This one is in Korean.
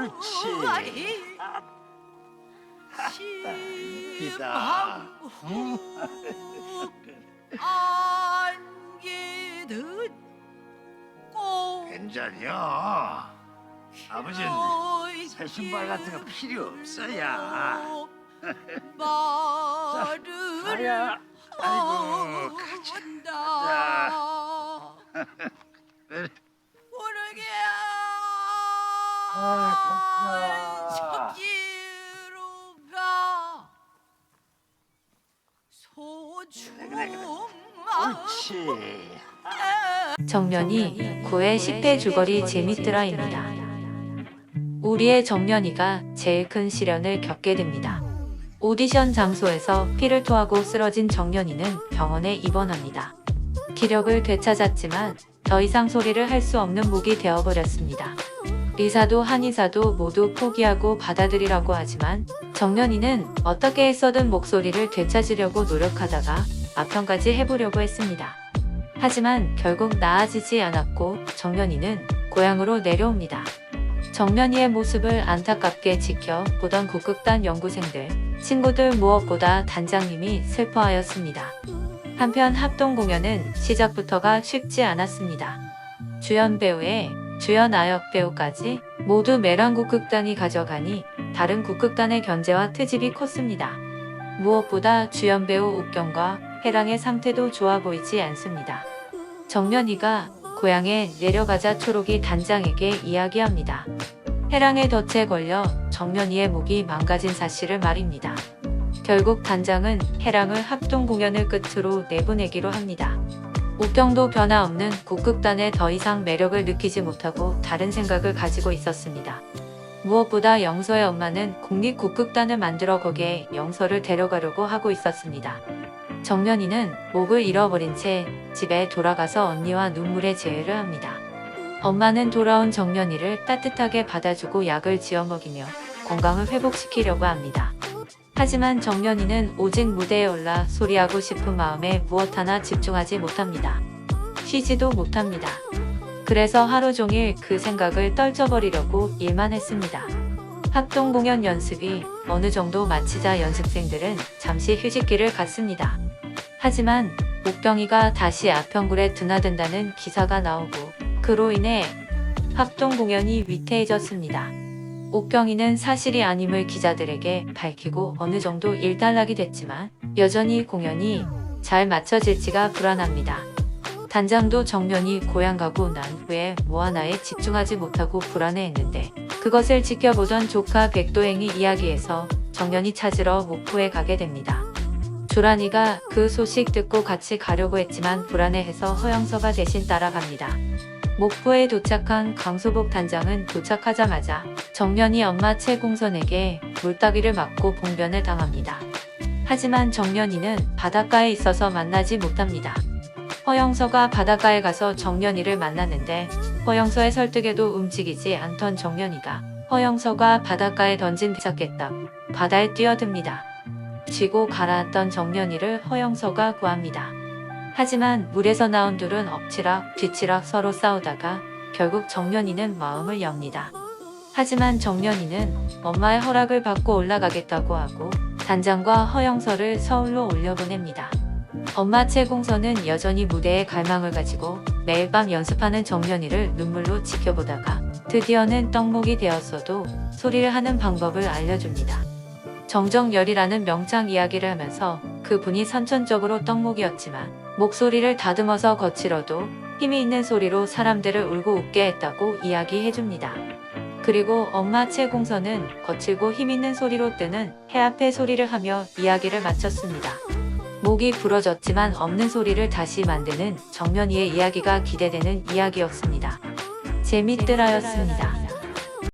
옳지. 이쁘다. 안개 듣고 괜찮여. 아버지는 새 신발 같은 거 필요 없어야. 말을 가야. 아이고, 한다. 그래. 모르게 가자. 저기로 가 소중한 옳지. 정년이 9회 10회 줄거리 재밌더라입니다. 우리의 정년이가 제일 큰 시련을 겪게 됩니다. 오디션 장소에서 피를 토하고 쓰러진 정년이는 병원에 입원합니다. 기력을 되찾았지만 더 이상 소리를 할 수 없는 목이 되어버렸습니다. 의사도 한의사도 모두 포기하고 받아들이라고 하지만 정년이는 어떻게 해서든 목소리를 되찾으려고 노력하다가 아편까지 해보려고 했습니다. 하지만 결국 나아지지 않았고 정년이는 고향으로 내려옵니다. 정년이의 모습을 안타깝게 지켜보던 국극단 연구생들, 친구들 무엇보다 단장님이 슬퍼하였습니다. 한편 합동 공연은 시작부터가 쉽지 않았습니다. 주연 배우에 주연 아역 배우까지 모두 매랑 국극단이 가져가니 다른 국극단의 견제와 트집이 컸습니다. 무엇보다 주연 배우 옥경과 해랑의 상태도 좋아 보이지 않습니다. 정년이가 고향에 내려가자 초록이 단장에게 이야기합니다. 해랑의 덫에 걸려 정년이의 목이 망가진 사실을 말입니다. 결국 단장은 해랑을 합동 공연을 끝으로 내보내기로 합니다. 옥경도 변화없는 국극단에 더 이상 매력을 느끼지 못하고 다른 생각을 가지고 있었습니다. 무엇보다 영서의 엄마는 국립국극단을 만들어 거기에 영서를 데려가려고 하고 있었습니다. 정년이는 목을 잃어버린 채 집에 돌아가서 언니와 눈물의 재회를 합니다. 엄마는 돌아온 정년이를 따뜻하게 받아주고 약을 지어 먹이며 건강을 회복시키려고 합니다. 하지만 정년이는 오직 무대에 올라 소리하고 싶은 마음에 무엇 하나 집중하지 못합니다. 쉬지도 못합니다. 그래서 하루 종일 그 생각을 떨쳐버리려고 일만 했습니다. 합동 공연 연습이 어느 정도 마치자 연습생들은 잠시 휴식기를 갖습니다. 하지만 옥경이가 다시 아편굴에 드나든다는 기사가 나오고 그로 인해 합동 공연이 위태해졌습니다. 옥경이는 사실이 아님을 기자들에게 밝히고 어느 정도 일단락이 됐지만 여전히 공연이 잘 맞춰질지가 불안합니다. 단장도 정년이 고향 가고 난 후에 뭐 하나에 집중하지 못하고 불안해했는데 그것을 지켜보던 조카 백도행이 이야기해서 정년이 찾으러 목포에 가게 됩니다. 조란이가 그 소식 듣고 같이 가려고 했지만 불안해해서 허영서가 대신 따라갑니다. 목포에 도착한 강소복 단장은 도착하자마자 정년이 엄마 최공선에게 물따기를 맞고 봉변을 당합니다. 하지만 정년이는 바닷가에 있어서 만나지 못합니다. 허영서가 바닷가에 가서 정년이를 만났는데 허영서의 설득에도 움직이지 않던 정년이가 허영서가 바닷가에 던진 잡겠다 바다에 뛰어듭니다. 쥐고 가라앉던 정년이를 허영서가 구합니다. 하지만 물에서 나온 둘은 엎치락 뒤치락 서로 싸우다가 결국 정년이는 마음을 엽니다. 하지만 정년이는 엄마의 허락을 받고 올라가겠다고 하고 단장과 허영서를 서울로 올려보냅니다. 엄마 최공서는 여전히 무대에 갈망을 가지고 매일 밤 연습하는 정년이를 눈물로 지켜보다가 드디어는 떡목이 되었어도 소리를 하는 방법을 알려줍니다. 정정열이라는 명창 이야기를 하면서 그분이 선천적으로 떡목이었지만 목소리를 다듬어서 거칠어도 힘이 있는 소리로 사람들을 울고 웃게 했다고 이야기해줍니다. 그리고 엄마 최공서는 거칠고 힘있는 소리로 뜨는 해 앞에 소리를 하며 이야기를 마쳤습니다. 목이 부러졌지만 없는 소리를 다시 만드는 정년이의 이야기가 기대되는 이야기였습니다. 재밌더라였습니다.